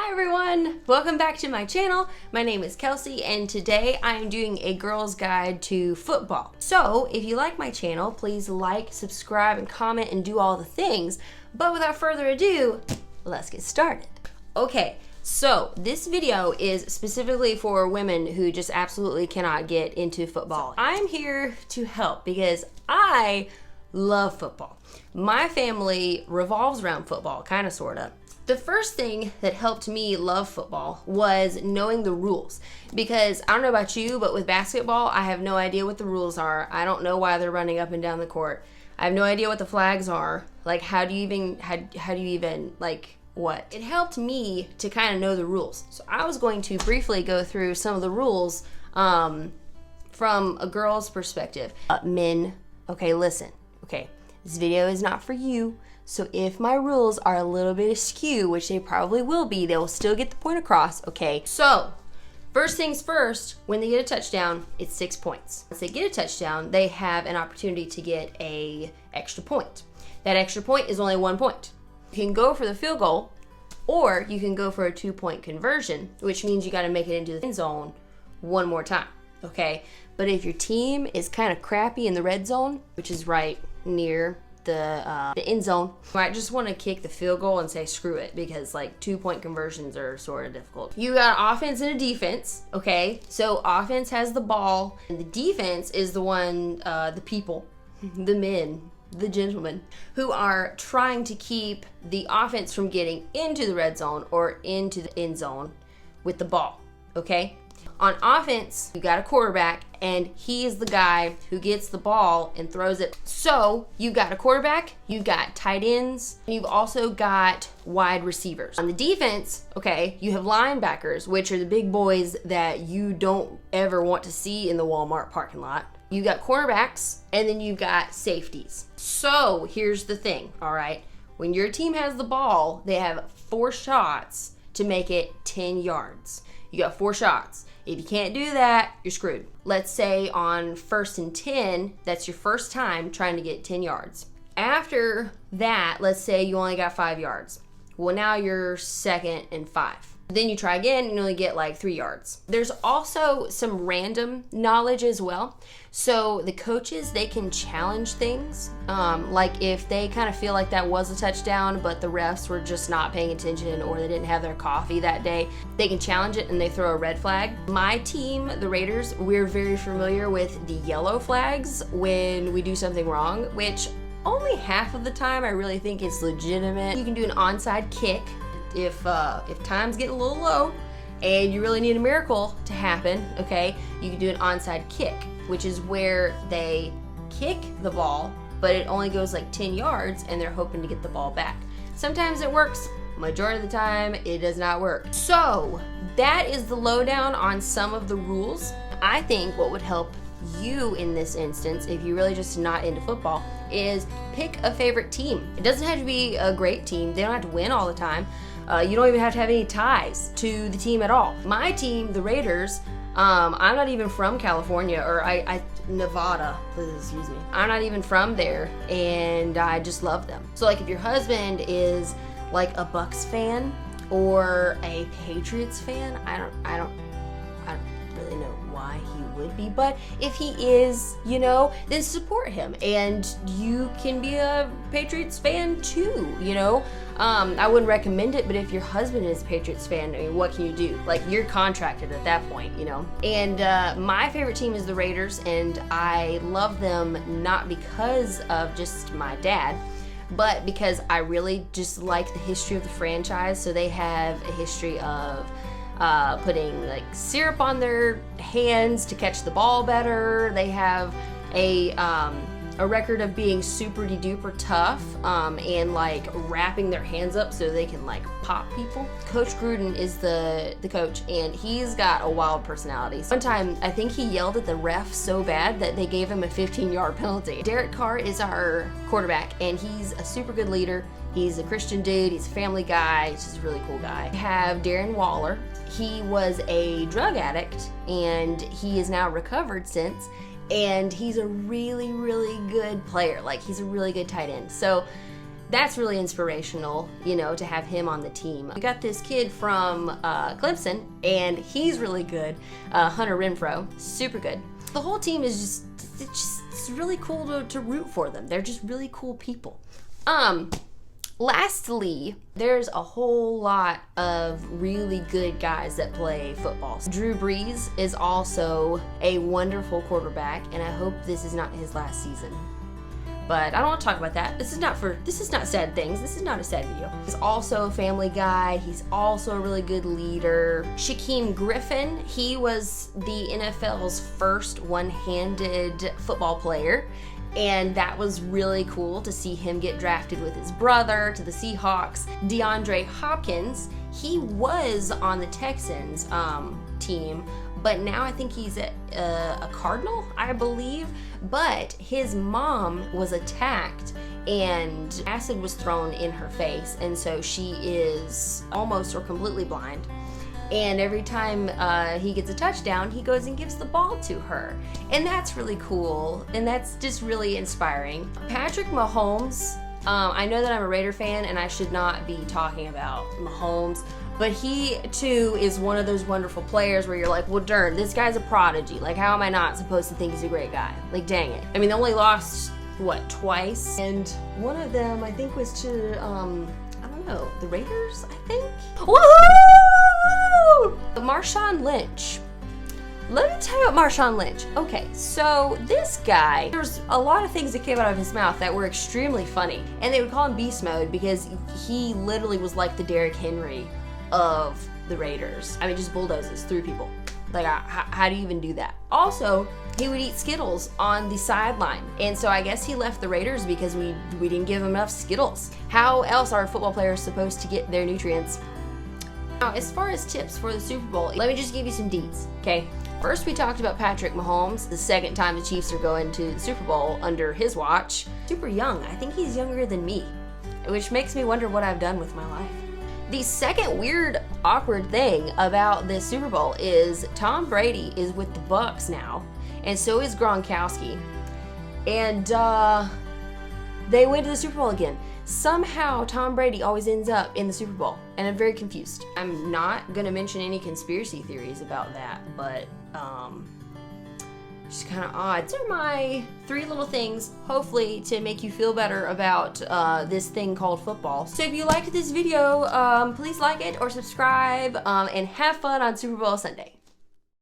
Hi everyone! Welcome back to my channel. My name is Kelsey and today I am doing a girl's guide to football. So if you like my channel, please like, subscribe, and comment and do all the things. But without further ado, let's get started. Okay, so this video is specifically for women who just absolutely cannot get into football. I'm here to help because I love football. My family revolves around football, kind of, sort of. The first thing that helped me love football was knowing the rules, because I don't know about you, but with basketball, I have no idea what the rules are. I don't know why they're running up and down the court. I have no idea what the flags are. Like, how do you even, like, what? It helped me to kind of know the rules. So I was going to briefly go through some of the rules from a girl's perspective. Men, okay, listen, okay, this video is not for you. So if my rules are a little bit askew, which they probably will be, they will still get the point across, okay? So, first things first, when they get a touchdown, it's 6 points. Once they get a touchdown, they have an opportunity to get an extra point. That extra point is only 1 point. You can go for the field goal, or you can go for a 2-point conversion, which means you gotta make it into the end zone one more time, okay? But if your team is kind of crappy in the red zone, which is right near the end zone, you might just want to kick the field goal and say screw it, because like 2-point conversions are sort of difficult. You got offense and a defense, okay? So offense has the ball, and the defense is the one, the people, the men, the gentlemen, who are trying to keep the offense from getting into the red zone or into the end zone with the ball, okay? On offense, you got a quarterback, and he is the guy who gets the ball and throws it. So you've got a quarterback, you've got tight ends, and you've also got wide receivers. On the defense, okay, you have linebackers, which are the big boys that you don't ever want to see in the Walmart parking lot. You got cornerbacks, and then you've got safeties. So here's the thing, all right? When your team has the ball, they have 4 shots to make it 10 yards. You got 4 shots. If you can't do that, you're screwed. Let's say on 1st and 10, that's your first time trying to get 10 yards. After that, let's say you only got 5 yards. Well, now you're 2nd and 5. Then you try again and you only get like 3 yards. There's also some random knowledge as well. So the coaches, they can challenge things. Like if they kind of feel like that was a touchdown, but the refs were just not paying attention or they didn't have their coffee that day, they can challenge it and they throw a red flag. My team, the Raiders, we're very familiar with the yellow flags when we do something wrong, which only half of the time I really think it's legitimate. You can do an onside kick. If time's getting a little low and you really need a miracle to happen, okay, you can do an onside kick, which is where they kick the ball, but it only goes like 10 yards and they're hoping to get the ball back. Sometimes it works, majority of the time it does not work. So that is the lowdown on some of the rules. I think what would help you in this instance, if you're really just not into football, is pick a favorite team. It doesn't have to be a great team. They don't have to win all the time. You don't even have to have any ties to the team at all. My team, the Raiders, I'm not even from California, or Nevada, excuse me. I'm not even from there, and I just love them. So like if your husband is like a Bucks fan or a Patriots fan, I don't really know why he would be, but if he is, you know, then support him, and you can be a Patriots fan too, you know. I wouldn't recommend it, but if your husband is a Patriots fan, I mean, what can you do? Like, you're contracted at that point, you know. And my favorite team is the Raiders, and I love them not because of just my dad, but because I really just like the history of the franchise. So they have a history of putting like syrup on their hands to catch the ball better. They have a record of being super duper tough and like wrapping their hands up so they can like pop people. Coach Gruden is the coach, and he's got a wild personality. One time I think he yelled at the ref so bad that they gave him a 15-yard penalty. Derek Carr is our quarterback, and he's a super good leader. He's a Christian dude, he's a family guy, he's just a really cool guy. We have Darren Waller. He was a drug addict, and he is now recovered since, and he's a really, really good player. Like, he's a really good tight end. So that's really inspirational, you know, to have him on the team. We got this kid from Clemson, and he's really good. Hunter Renfrow, super good. The whole team is it's really cool to root for them. They're just really cool people. Lastly, there's a whole lot of really good guys that play football. Drew Brees is also a wonderful quarterback, and I hope this is not his last season. But I don't want to talk about that. This is not sad things. This is not a sad video. He's also a family guy. He's also a really good leader. Shakeem Griffin, he was the NFL's first one-handed football player. And that was really cool to see him get drafted with his brother to the Seahawks. DeAndre Hopkins, he was on the Texans team, but now I think he's a Cardinal, I believe. But his mom was attacked and acid was thrown in her face, and so she is almost or completely blind. And every time he gets a touchdown, he goes and gives the ball to her. And that's really cool, and that's just really inspiring. Patrick Mahomes, I know that I'm a Raider fan and I should not be talking about Mahomes, but he too is one of those wonderful players where you're like, well darn, this guy's a prodigy. Like, how am I not supposed to think he's a great guy? Like, dang it. I mean, they only lost, what, twice? And one of them, I think, was to, I don't know, the Raiders, I think? Woohoo! Marshawn Lynch. Let me tell you about Marshawn Lynch. Okay, so this guy, there's a lot of things that came out of his mouth that were extremely funny. And they would call him Beast Mode because he literally was like the Derrick Henry of the Raiders. I mean, just bulldozes through people. Like, how do you even do that? Also, he would eat Skittles on the sideline. And so I guess he left the Raiders because we didn't give him enough Skittles. How else are football players supposed to get their nutrients? Now, as far as tips for the Super Bowl, let me just give you some deets, okay? First, we talked about Patrick Mahomes, the second time the Chiefs are going to the Super Bowl under his watch. Super young. I think he's younger than me, which makes me wonder what I've done with my life. The second weird, awkward thing about this Super Bowl is Tom Brady is with the Bucs now, and so is Gronkowski. And they went to the Super Bowl again. Somehow Tom Brady always ends up in the Super Bowl, and I'm very confused. I'm not gonna mention any conspiracy theories about that, but just kind of odd. These are my 3 little things, hopefully to make you feel better about this thing called football. So if you liked this video, please like it or subscribe, and have fun on Super Bowl Sunday.